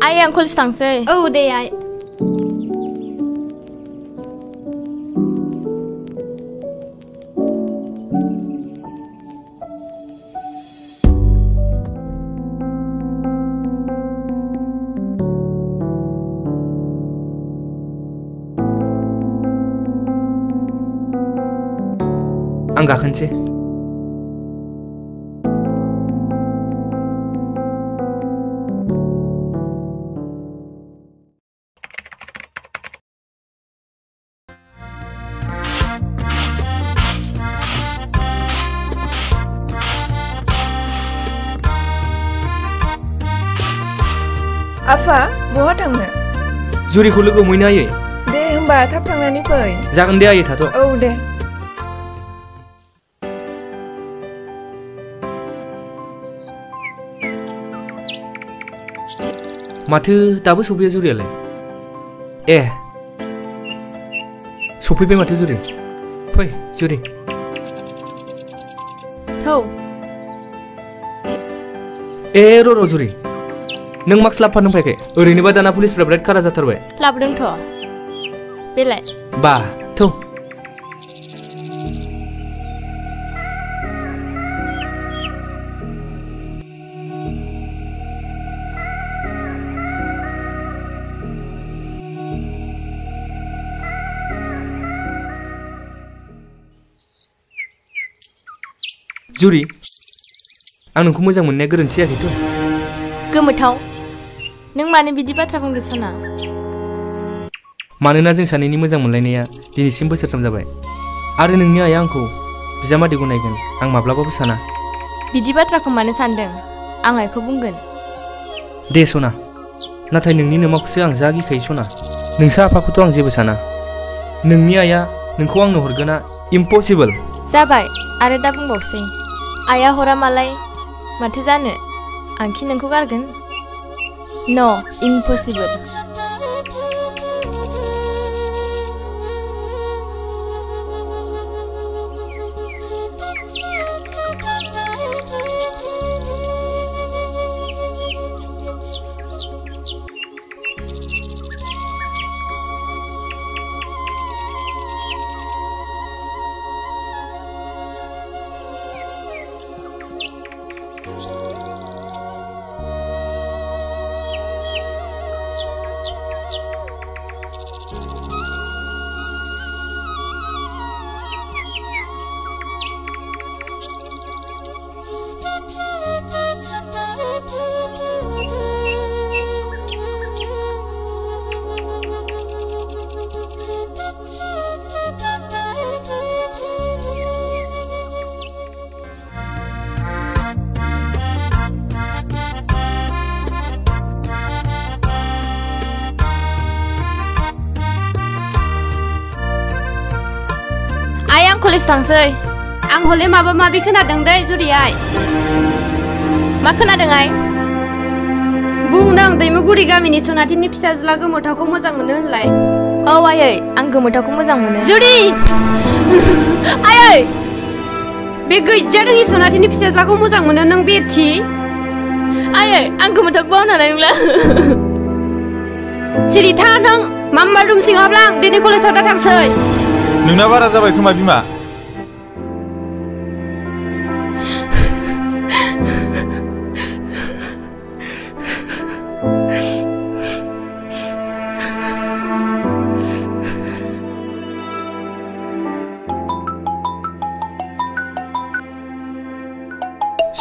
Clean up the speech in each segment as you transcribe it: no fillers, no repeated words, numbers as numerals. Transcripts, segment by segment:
आइ आं कलेज थांसै। औ दे आइ। आं गाखोनोसै। आफा बहा थांनो? जुरिखौ लोगो मोनहैनो आयै। दे होमबा थाब थांनानै फै। जागोन दे आयै थाथ'। औ दे। माथो दाबो सफैया जुरियालाय? ए सफैबाय माथो जुरि। फै जुरि। थौ। ए र' जुरि, नों मास्क लाबोफानो फैयाखै? ओरैनोबा दाना पुलिसफ्रा बिराद खारा जाथारबाय। लाबोदोंथ'। बेलाय? बा थौ। जुरि, आं नोंखौ मोजां मोननाया गोरोन्थि जायाखैथ'? गोमोथाव, नों मानो बिदि बाथ्रा बुंदों साना? मानोना जों सानैनि मोजां मोनलायनाया दिनैसिम बोसोरथाम जाबाय आरो नोंनि आइया आंखौ बिजामादै गनायगोन आं माब्लाबाबो साना। बिदि बाथ्राखौ मानो सानदों? आं आइखौ बुंगोन। दे सना, नाथाय नोंनि नोमाखौसो आं जा गिखायो सना। नोंसा आफाखौथ' आं जेबो साना। नोंनि आइया नोंखौ आंनो हरगोना इम्पसिबल। जाबाय आरो दा बुंबावसै। आइया हरा मालाय माथो जानो, आंखि नोंखौ गारगोन? न' इम्पसिबल। कलेज थांसै। आं हले माबा माबि खोनादों दै जुरि आइ। मा खोनादों आइ? बुंदों दैमुगुरि गामिनि सनाथिनि फिसाज्ला गोमोथावखौ मोजां मोनो होनलाय। औ आयै, आं गोमोथावखौ मोजां मोनो। जुरि आयै, बे गैजा रोङि सनाथिनि फिसाज्लाखौ मोजां मोनो नों बेथि? आयै, आं गोमोथावखौ बावनो हानाय नंला। सिरि था नों, माम्बार रुम सिङाव हाबलां, दिनै कलेजाव दा थांसै। नोंना बारा जाबाय खोमा बिमा।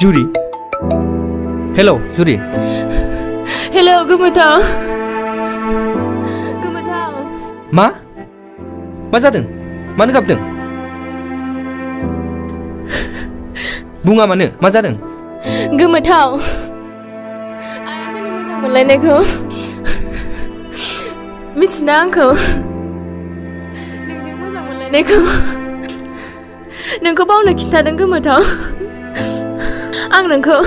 जुरि, हेलौ जुरि। हेलौ गोमोथाव। गोमोथाव। मा जादों? मानो गाबदों? बुङा मानो, मा जादों? गोमोथाव, आइया जोंनि मोजां मोनलायनायखौ मिथिना आंखौ नोंजों मोजां मोनलायनायखौ नोंखौ बावनो खिन्थादों गोमोथाव। आं नोंखौ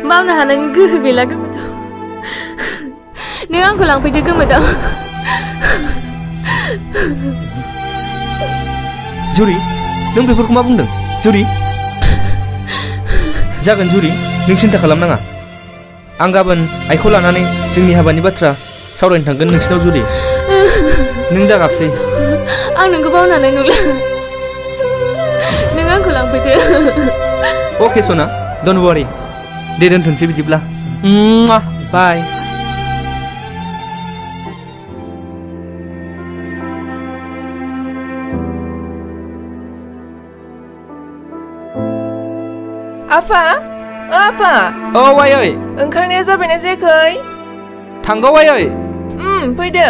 बावनो हानायनि गोहो गैला गोमोथाव। नों आंखौ लांफैदो गोमोथाव। जुरि, नों बेफोरखौ मा बुंदों? जुरि, जागोन जुरि। नों सिन्था खालामनाङा आं गाबोन आइखौ लानानै जोंनि हाबानि बाथ्रा सावरायनो थांगोन नोंसिनाव जुदि नों दा गाबसै आं नोंखौ बावनानै नुला नों आंखौ लांफैदो अके सना डन्ट वारि दे दोनथ'नोसै बिदिब्ला बाय आफा आफा औ आयै ओंखारनाया जाबायना जायाखै थांगौ आयै फैदो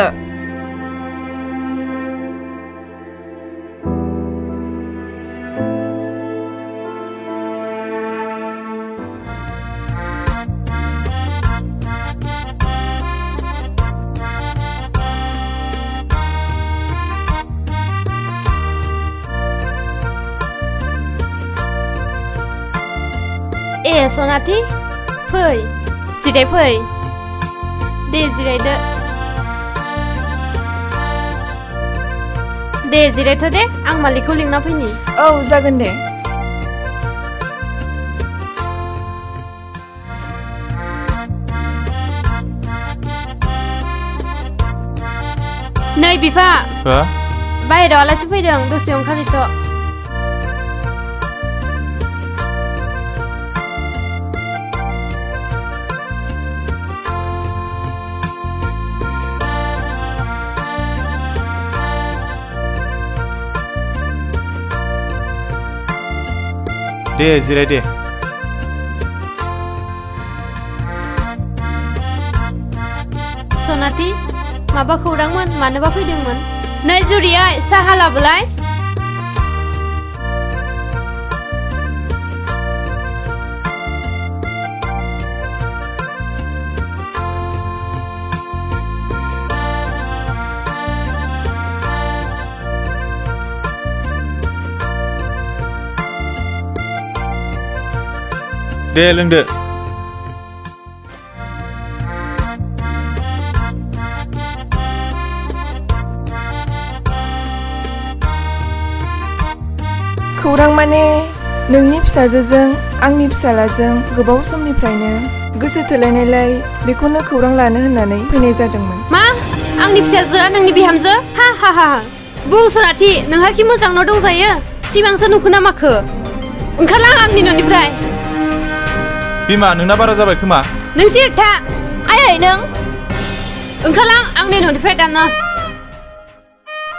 ए सनाथि फै जिराय फै दे जिरायदो दे जिरायथ' दे आं मालिकखौ लिंना फैनि औ जागोन दे नै बिफा हो बाहेराव आलासि फैदों दसे ओंखारहैथ' दे जिराय दे सनाथि माबा खौरांमोन मानोबा फैदोंमोन नै जुरिया साहा लाबोलाय दे लोंदो खौरां माने नोंनि फिसाजोजों आंनि फिसालाजों गोबाव समनिफ्रायनो गोसो थोलायनायलाय बेखौनो खौरां लानो होननानै फैनाय जादोंमोन मा आंनि फिसाजोआ नोंनि बिहामजो हा हा हा बुं सनाथि नोंहा कि मोजां न' दंजायो सिमांसो नुखो ना माखो ओंखारलां आंनि न'निफ्राय बिमा नोंना बारा जाबाय खोमा नों सिरथा आयै नों ओंखारलां आंनि न'निफ्राय दानो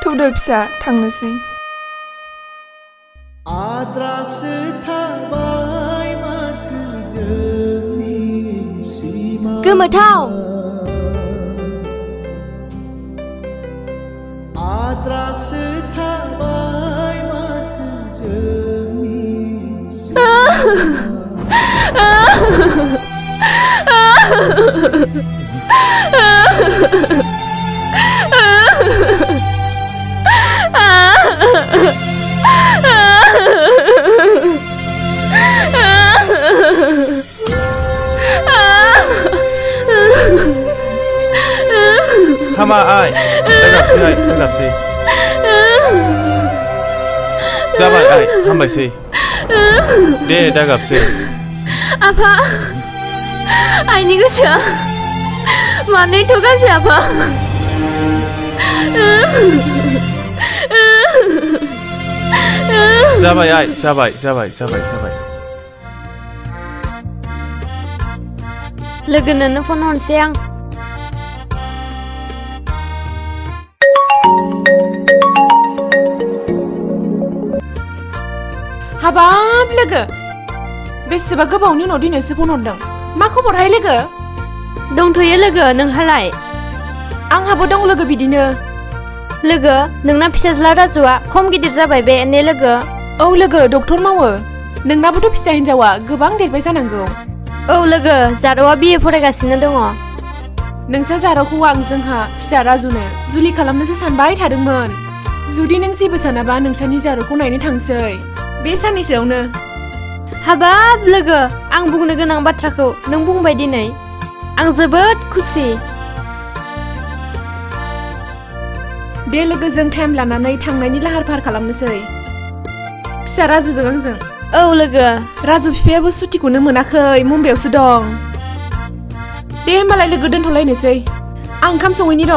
थौदो फिसा थांनोसै गोमोथाव हामा आइ दागाबसै जाबाय आइ हामबायसै दे दागाबसै आफा आइनि गोसोआ मानो एथ' गाज्रि आफा जाबाय आइ जाबाय लोगोनोनो फन हरनोसै आं हाबाब लोगो बेसेबा गोबावनि उनाव दिनैसो फन हरदों मा खबरहाय लोगो दंथ'यो लोगो नोंहालाय आंहाबो दं लोगो बिदिनो लोगो नोंना फिसाज्ला राजुआ खम गिदिर जाबाय बे ने लोगो औ लोगो डक्टर मावो नोंनाबोथ' फिसा हिन्जावा गोबां देरबाय जानांगौ औ लोगो जारौआ बिए फरायगासिनो दङ नोंसा जारौखौ आं जोंहा फिसा राजुनो जुलि खालामनोसो सानबाय थादोंमोन जुदि नों जेबो सानाबा नोंसानि जारौखौ नायनो थांसै बे साननैसोआवनो हाबाब लोगो आं बुंनो गोनां बाथ्राखौ नों बुंबाय दिनै आं जोबोद खुसि दे लोगो जों टाइम लानानै थांनायनि लाहार फाहार खालामनोसै फिसा राजुजों आंजों औ लोगो राजु बिफायाबो सुटिखौनो मोनाखै मुम्बाइआवसो दं दे होमबालाय लोगो दोनथ'लायनोसै आं ओंखाम संहैनि र'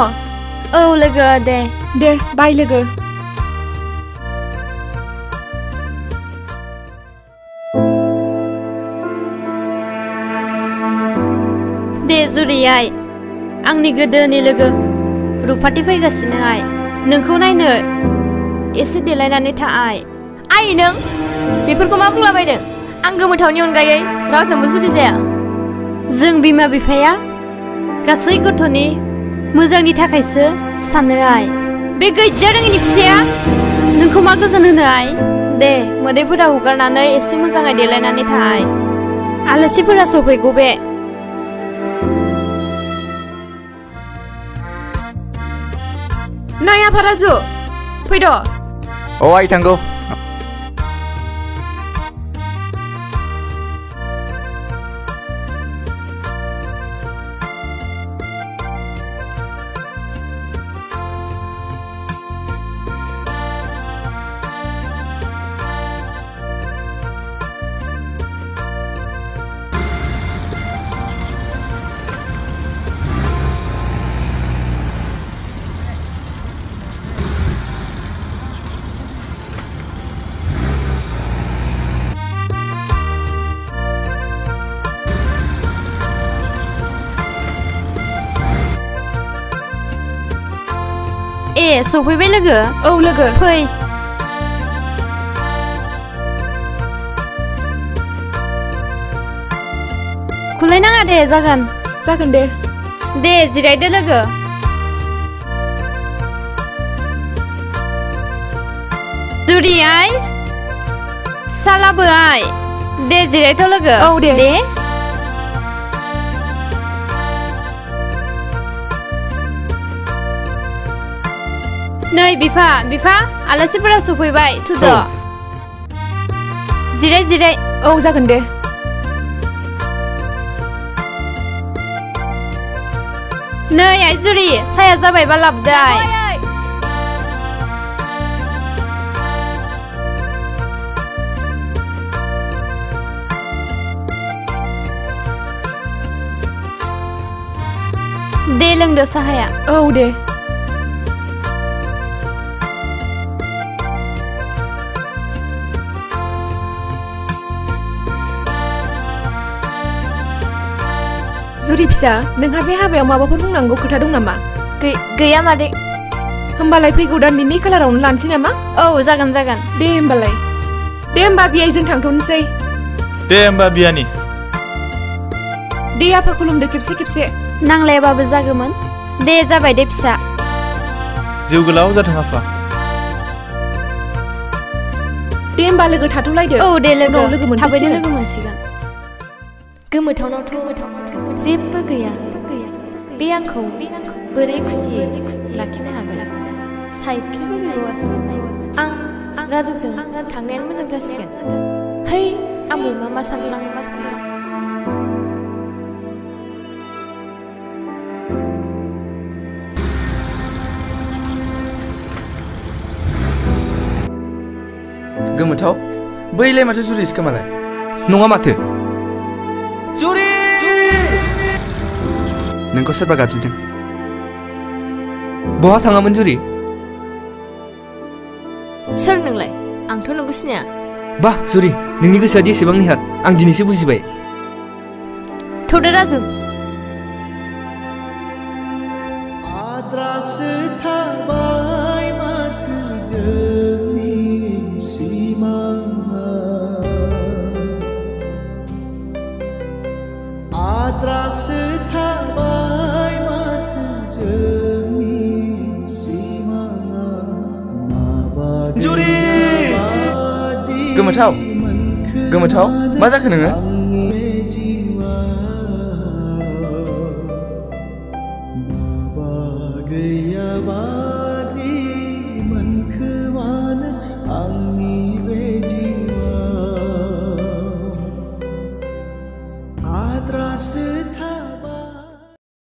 औ लोगो दे बाय लोगो दे जुरि आइ आंनि गोदोनि लोगो रुफाथि फैगासिनो आइ नोंखौ नायनो एसे देलायनानै था आइ नों बेफोरखौ मा बुंलाबायदों आं गोमोथावनि अनगायै रावजोंबो जुलि जाया जों बिमा बिफाया गासै गथ'नि मोजांनि थाखायसो सानो आइ बे गैजा रोङिनि फिसाया नोंखौ मा गोजोन होनो आइ दे मोदैफोरा हगारनानै एसे मोजाङै देलायनानै था आइ आलासिफोरा सफैगौ बे नाय आफा राजु फैद' आइ थांगौ सफैबाय लोगो औ लोगो फै खुलायनाङा दे जागोन दे जिरायदो लोगो जुरि आइ सालाबो आइ दे जिरायथ' लोगो औ दे नै बिफा आलासिफोरा सफैबाय थुद' जिराय औ जागोन दे नै आइजुरि साया जाबायबा लाबदो आइ दे लोंदो साहाया औ दे जुरि फिसा नोंहा बे हाबायाव माबाफोर बुंनांगौ खोथा दं नामा गैया मादै होमबालाय फैगौ दाननि 2 खालारावनो लानोसै नामा औ जागोन दे होमबा बियाय जों थांथ'नोसै दे होमबा बियानि दे आफा खुलुमदो खेबसे नांलायाबाबो जागौमोन दे जाबाय दे फिसा जिउ गोलाव जाथों आफा दे होमबा लोगो थाथ'लायदो औ दे लोगो थाबैनो लोगो मोनसिगोन गोमोथावनावथ' जेबो गैया बे आंखौ बोरै खुसियै लाखिनो हागोन साइकेलबो गैबावासो आं राजुजों थांनायानो मोजां जासिगोन है आंबो मा सानफ्लाङो गोमोथाव बैलाय माथो जुरिसो खोमालाय नङा माथो जुरि नोंखौ सोरबा गाबज्रिदों बहा थाङामोन जुरि सोर नोंलाय आंथ' नोंखौ सिनाया बाह जुरि नोंनि गोसोआ एसेबां निहाथ आं दिनैसो बुजिबाय थौदो राजु आद्रासो थाबाय माथो जोंनि सिमाङा आद्रासो थाबाय माथो जोंनि सिमाङा जुरि गोमोथाव मा जाखो नोङो